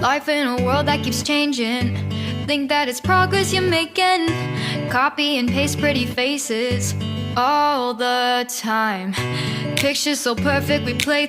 Life in a world that keeps changing. Think that it's progress you're making. Copy and paste pretty faces all the time. Pictures so perfect we play.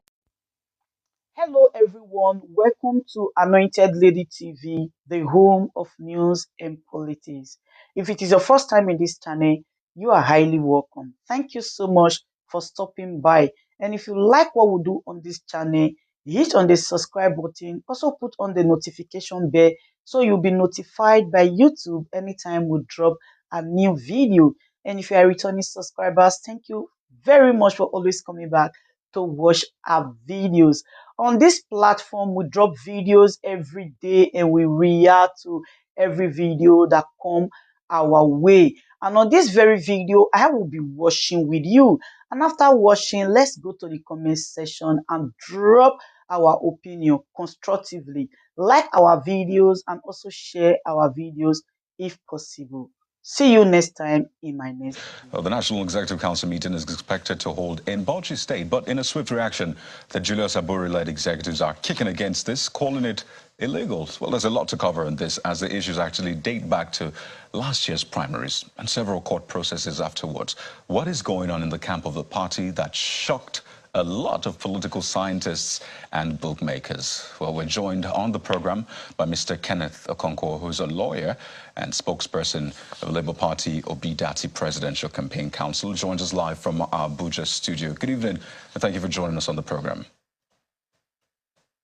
Hello everyone, welcome to Anointed Lady TV, the home of news and politics. If it is your first time in this channel, you are highly welcome. Thank you so much for stopping by. And if you like what we do on this channel, hit on the subscribe button, also put on the notification bell so you'll be notified by YouTube anytime we drop a new video. And if you are returning subscribers, thank you very much for always coming back to watch our videos. On this platform, we drop videos every day and we react to every video that come our way. And on this very video, I will be watching with you. And after watching, let's go to the comment section and drop our opinion constructively. Like our videos and also share our videos if possible. See you next time in my next video. Well, the National Executive Council meeting is expected to hold in Bursht State, but in a swift reaction, the Julius Aburi-led executives are kicking against this, calling it illegal. Well, there's a lot to cover in this, as the issues actually date back to last year's primaries and several court processes afterwards. What is going on in the camp of the party that shocked a lot of political scientists and bookmakers? Well, we're joined on the program by Mr. Kenneth Okonkwo, who's a lawyer and spokesperson of the Labour Party Obidati Presidential Campaign Council, joins us live from our Buírśt studio. Good evening, and thank you for joining us on the program.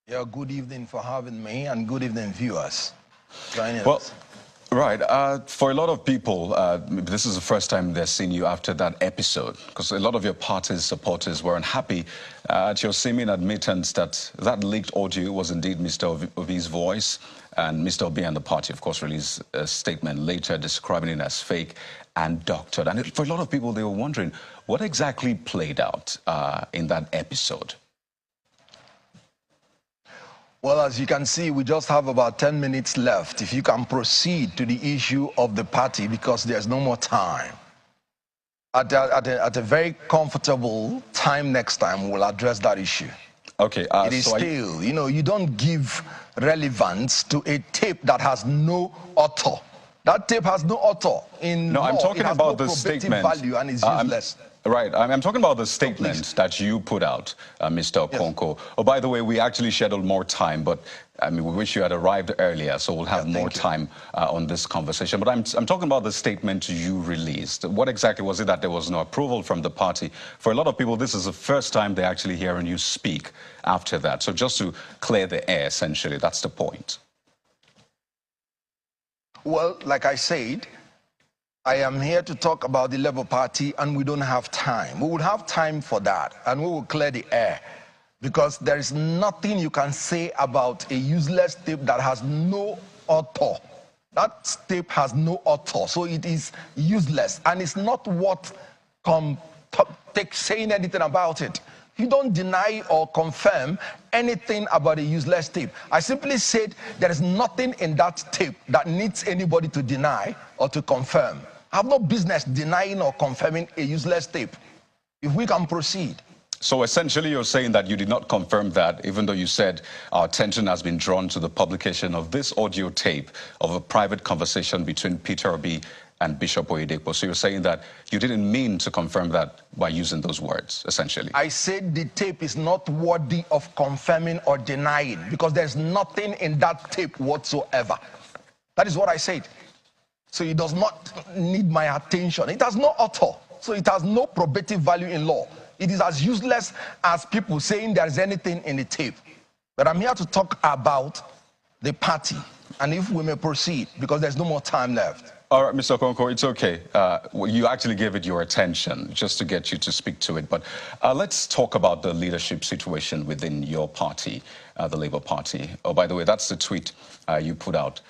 Yeah, good evening for having me, and good evening, viewers. Well, right. For a lot of people, this is the first time they're seeing you after that episode, because a lot of your party's supporters were unhappy at your seeming admittance that that leaked audio was indeed Mr. Obi's voice, and Mr. Obi and the party, of course, released a statement later describing it as fake and doctored. And for a lot of people, they were wondering what exactly played out in that episode. Well, as you can see, we just have about 10 minutes left. If you can proceed to the issue of the party, because there's no more time. At a very comfortable time next time, we'll address that issue. Okay. It is still, you know, you don't give relevance to a tape that has no author. That tape has no author. No, I'm talking about the statement. Value and is useless. Right. I'm talking about the statement that you put out, Mr. Okonkwo. Yes. Oh, by the way, we actually scheduled more time, but I mean, we wish you had arrived earlier, so we'll have more time on this conversation. But I'm talking about the statement you released. What exactly was it that there was no approval from the party? For a lot of people, this is the first time they're actually hearing you speak after that. So just to clear the air, essentially, that's the point. Well, like I said, I am here to talk about the Labour Party, and we don't have time. We will have time for that, and we will clear the air, because there is nothing you can say about a useless tape that has no author. That tape has no author, so it is useless, and it's not worth saying anything about it. You don't deny or confirm anything about a useless tape. I simply said there is nothing in that tape that needs anybody to deny or to confirm. I have no business denying or confirming a useless tape. If we can proceed. So essentially you're saying that you did not confirm that, even though you said our attention has been drawn to the publication of this audio tape of a private conversation between Peter Obi and Bishop Oyedepo. So you're saying that you didn't mean to confirm that by using those words, essentially. I said the tape is not worthy of confirming or denying, because there's nothing in that tape whatsoever. That is what I said. So it does not need my attention. It has no author, so it has no probative value in law. It is as useless as people saying there's anything in the tape. But I'm here to talk about the party, and if we may proceed, because there's no more time left. All right, Mr. Okonkwo, it's okay. You actually gave it your attention just to get you to speak to it. But let's talk about the leadership situation within your party, the Labour Party. Oh, by the way, that's the tweet you put out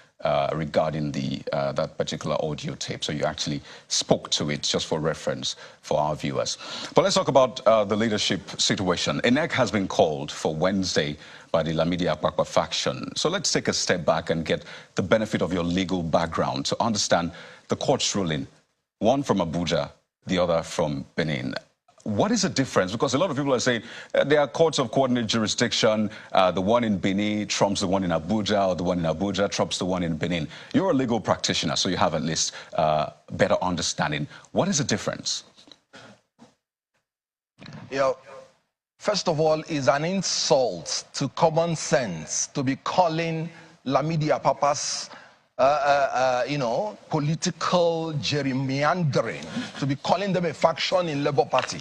regarding that particular audio tape. So you actually spoke to it just for reference for our viewers. But let's talk about the leadership situation. ENEC has been called for Wednesday by the Lamidi Akpakpa faction. So let's take a step back and get the benefit of your legal background to understand the court's ruling, one from Abuja, the other from Benin. what is the difference? Because a lot of people are saying there are courts of coordinated jurisdiction. The one in Benin trumps the one in Abuja, or the one in Abuja trumps the one in Benin. You're a legal practitioner, so you have at least better understanding. What is the difference? First of all, it's an insult to common sense to be calling Lamidi Apapa's political gerrymandering, to be calling them a faction in Labour Party.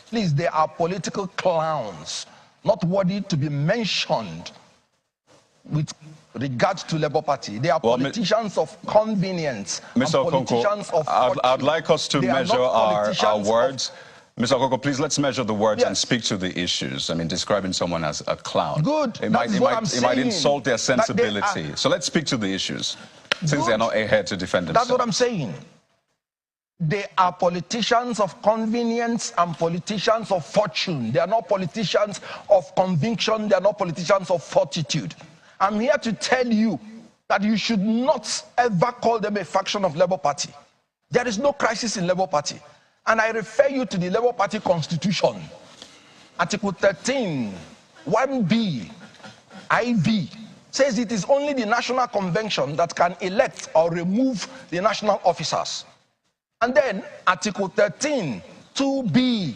Please, they are political clowns, not worthy to be mentioned with regard to Labour Party. They are politicians of convenience. Mr. Okonkwo, I'd like us to measure our words. Mr. Okonkwo, please, let's measure the words and speak to the issues. I mean, describing someone as a clown. Good. It might insult their sensibility. So let's speak to the issues, since they're not here to defend themselves. That's what I'm saying. They are politicians of convenience and politicians of fortune. They are not politicians of conviction. They are not politicians of fortitude. I'm here to tell you that you should not ever call them a faction of Labour Party. There is no crisis in Labour Party. And I refer you to the Labour Party Constitution. Article 13, 1B, IV, says it is only the National Convention that can elect or remove the national officers. And then Article 13, 2B,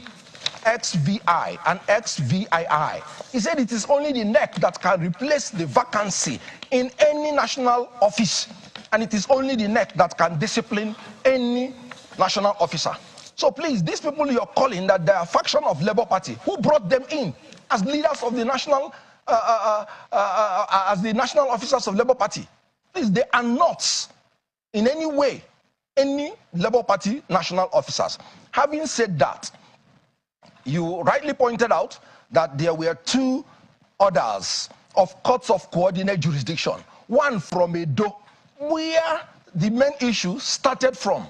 XVI and XVII, he said it is only the NEC that can replace the vacancy in any national office. And it is only the NEC that can discipline any national officer. So please, these people you're calling that they are a faction of Labour Party, who brought them in as leaders of the national, as the national officers of Labour Party? Please, they are not in any way any Labour Party national officers. Having said that, you rightly pointed out that there were two orders of courts of coordinate jurisdiction. One from Edo, where the main issue started from,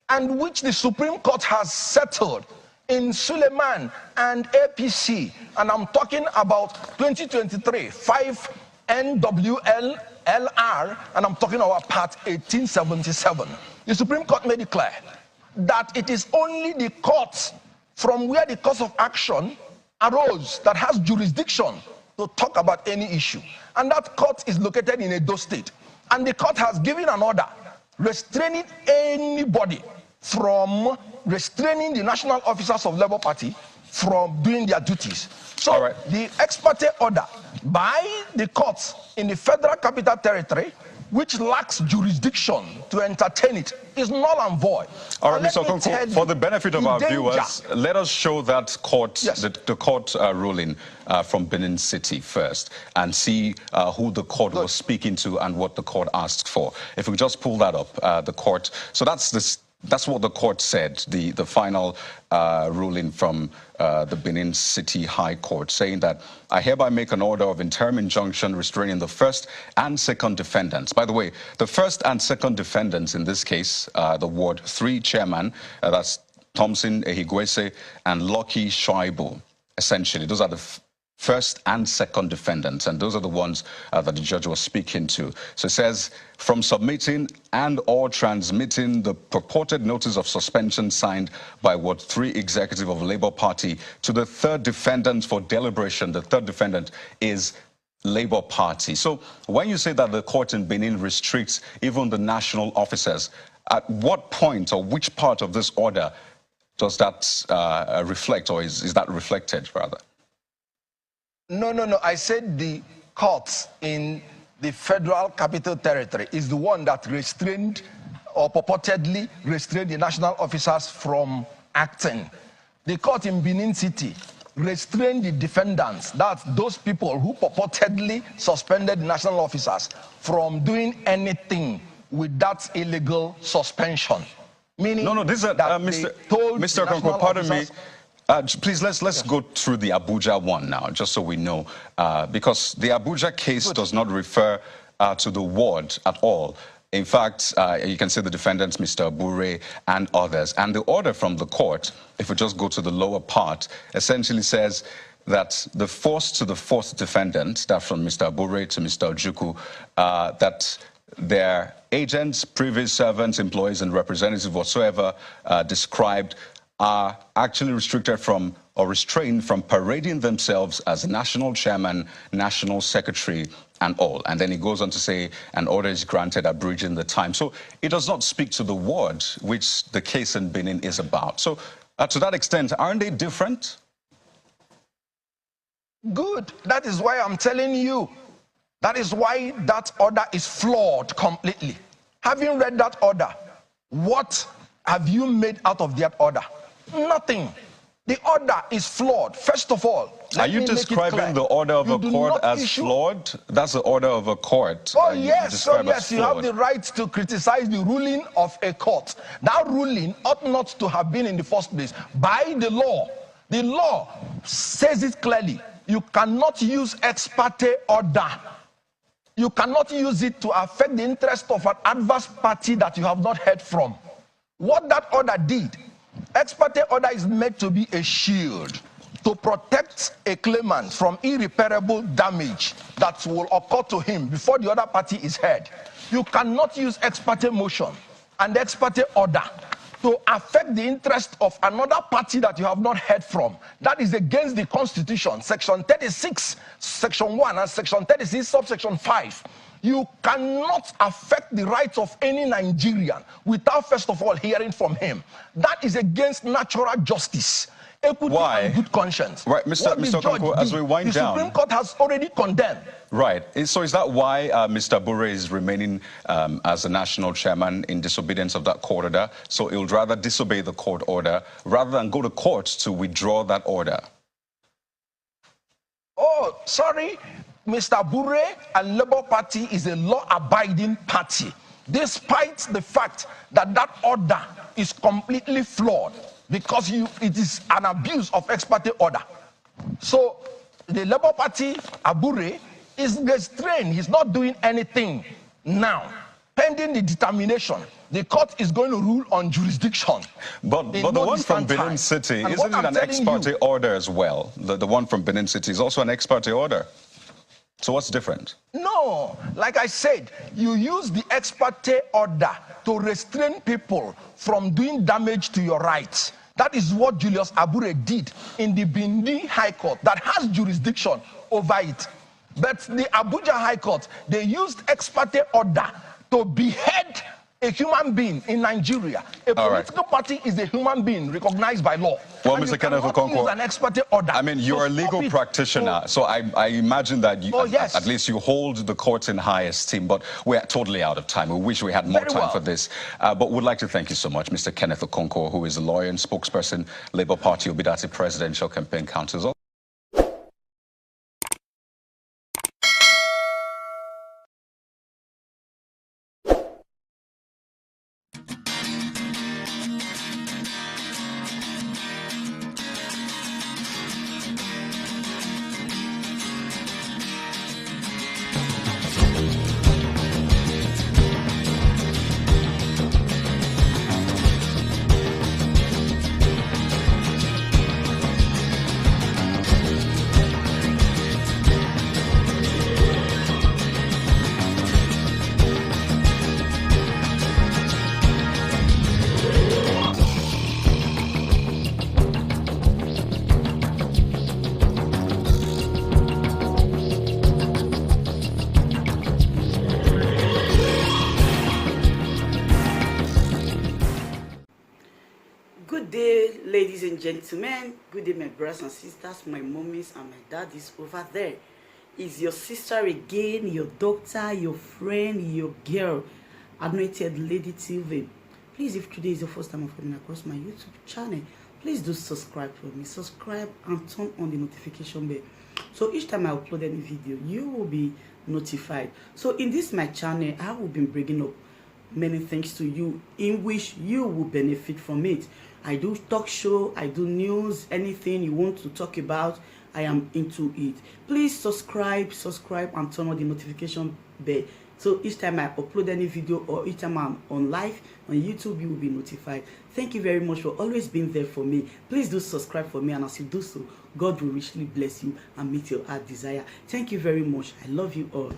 and which the Supreme Court has settled in Suleiman and APC. And I'm talking about 2023, 5 NWLR, and I'm talking about Part 1877. The Supreme Court made it clear that it is only the court from where the cause of action arose that has jurisdiction to talk about any issue. And that court is located in Edo State. And the court has given an order restraining anybody from restraining the national officers of Labour Party from doing their duties. So the ex parte order by the courts in the Federal Capital Territory, which lacks jurisdiction to entertain it, is null and void. All right, Mr. Okonkwo, for the benefit of our viewers, let us show that court, the court ruling from Benin City first, and see who the court was speaking to and what the court asked for. If we just pull that up, the court. So that's what the court said, the final ruling from the Benin City High Court, saying that I hereby make an order of interim injunction restraining the first and second defendants. By the way, the first and second defendants in this case, the Ward 3 chairman, that's Thompson Ehigwese and Lucky Shoaibu, essentially. Those are the first and second defendants, and those are the ones that the judge was speaking to. So it says, from submitting and or transmitting the purported notice of suspension signed by Ward 3 executive of Labour Party to the third defendant for deliberation. The third defendant is Labour Party. So when you say that the court in Benin restricts even the national officers, at what point or which part of this order does that reflect, or is that reflected, rather? No. I said the courts in the Federal Capital Territory is the one that restrained or purportedly restrained the national officers from acting. The court in Benin City restrained the defendants, that's those people who purportedly suspended the national officers, from doing anything with that illegal suspension. Meaning this is Mr. Okonkwo, pardon me. Please, let's go through the Abuja one now, just so we know, because the Abuja case does not refer to the ward at all. In fact, you can see the defendants, Mr. Bure and others. And the order from the court, if we just go to the lower part, essentially says that the first to the fourth defendant, that from Mr. Bure to Mr. Ojukwu, that their agents, previous servants, employees, and representatives whatsoever described are actually restricted from or restrained from parading themselves as national chairman, national secretary, and all. And then he goes on to say an order is granted abridging the time. So it does not speak to the word which the case in Benin is about. So to that extent, aren't they different? Good. That is why I'm telling you. That is why that order is flawed completely. Having read that order, what have you made out of that order? Nothing. The order is flawed. First of all, are you describing the order of a court as flawed? That's the order of a court. Oh yes, you have the right to criticize the ruling of a court. That ruling ought not to have been in the first place. By the law, the law says it clearly. You cannot use ex parte order. You cannot use it to affect the interest of an adverse party that you have not heard from. What that order did, ex parte order is meant to be a shield to protect a claimant from irreparable damage that will occur to him before the other party is heard. You cannot use ex parte motion and ex parte order to affect the interest of another party that you have not heard from. That is against the Constitution, Section 36, Section 1, and Section 36, subsection 5. You cannot affect the rights of any Nigerian without first of all hearing from him. That is against natural justice, equity, and good conscience. Right, Mr. Okonkwo, as we wind down, the Supreme Court has already condemned. Right. So is that why Mr. Buŕśt is remaining as a national chairman in disobedience of that court order? So he would rather disobey the court order rather than go to court to withdraw that order? Oh, sorry. Mr. Buŕśt and Labour Party is a law-abiding party, despite the fact that that order is completely flawed because it is an abuse of ex parte order. So the Labour Party, Buŕśt, is restrained. He's not doing anything now. Pending the determination, the court is going to rule on jurisdiction. But the one from Benin City, isn't it an ex parte order as well? The one from Benin City is also an ex parte order. So what's different? No, like I said, you use the ex parte order to restrain people from doing damage to your rights. That is what Julius Abuureh did in the Benin High Court that has jurisdiction over it. But the Abuja High Court, they used ex parte order to behead a human being in Nigeria. A political party is a human being recognized by law. Well, Mr. Kenneth Okonkwo, an ex parte order. I mean, you're a legal practitioner, so I imagine that you, yes, at least you hold the courts in high esteem, but we're totally out of time. We wish we had more time for this. But we'd like to thank you so much, Mr. Kenneth Okonkwo, who is a lawyer and spokesperson, Labour Party Obidati Presidential Campaign Council. Good day, ladies and gentlemen. Good day, my brothers and sisters, my mommies and my daddies over there. It's your sister again, your doctor, your friend, your girl, Anointed Lady TV. Please, if today is your first time of coming across my YouTube channel, please do subscribe for me. Subscribe and turn on the notification bell. So each time I upload any video, you will be notified. So in this my channel, I will be bringing up many things to you in which you will benefit from it. I do talk show, I do news, anything you want to talk about, I am into it. Please subscribe and turn on the notification bell. So each time I upload any video or each time I'm on live on YouTube, you will be notified. Thank you very much for always being there for me. Please do subscribe for me, and as you do so, God will richly bless you and meet your heart desire. Thank you very much. I love you all.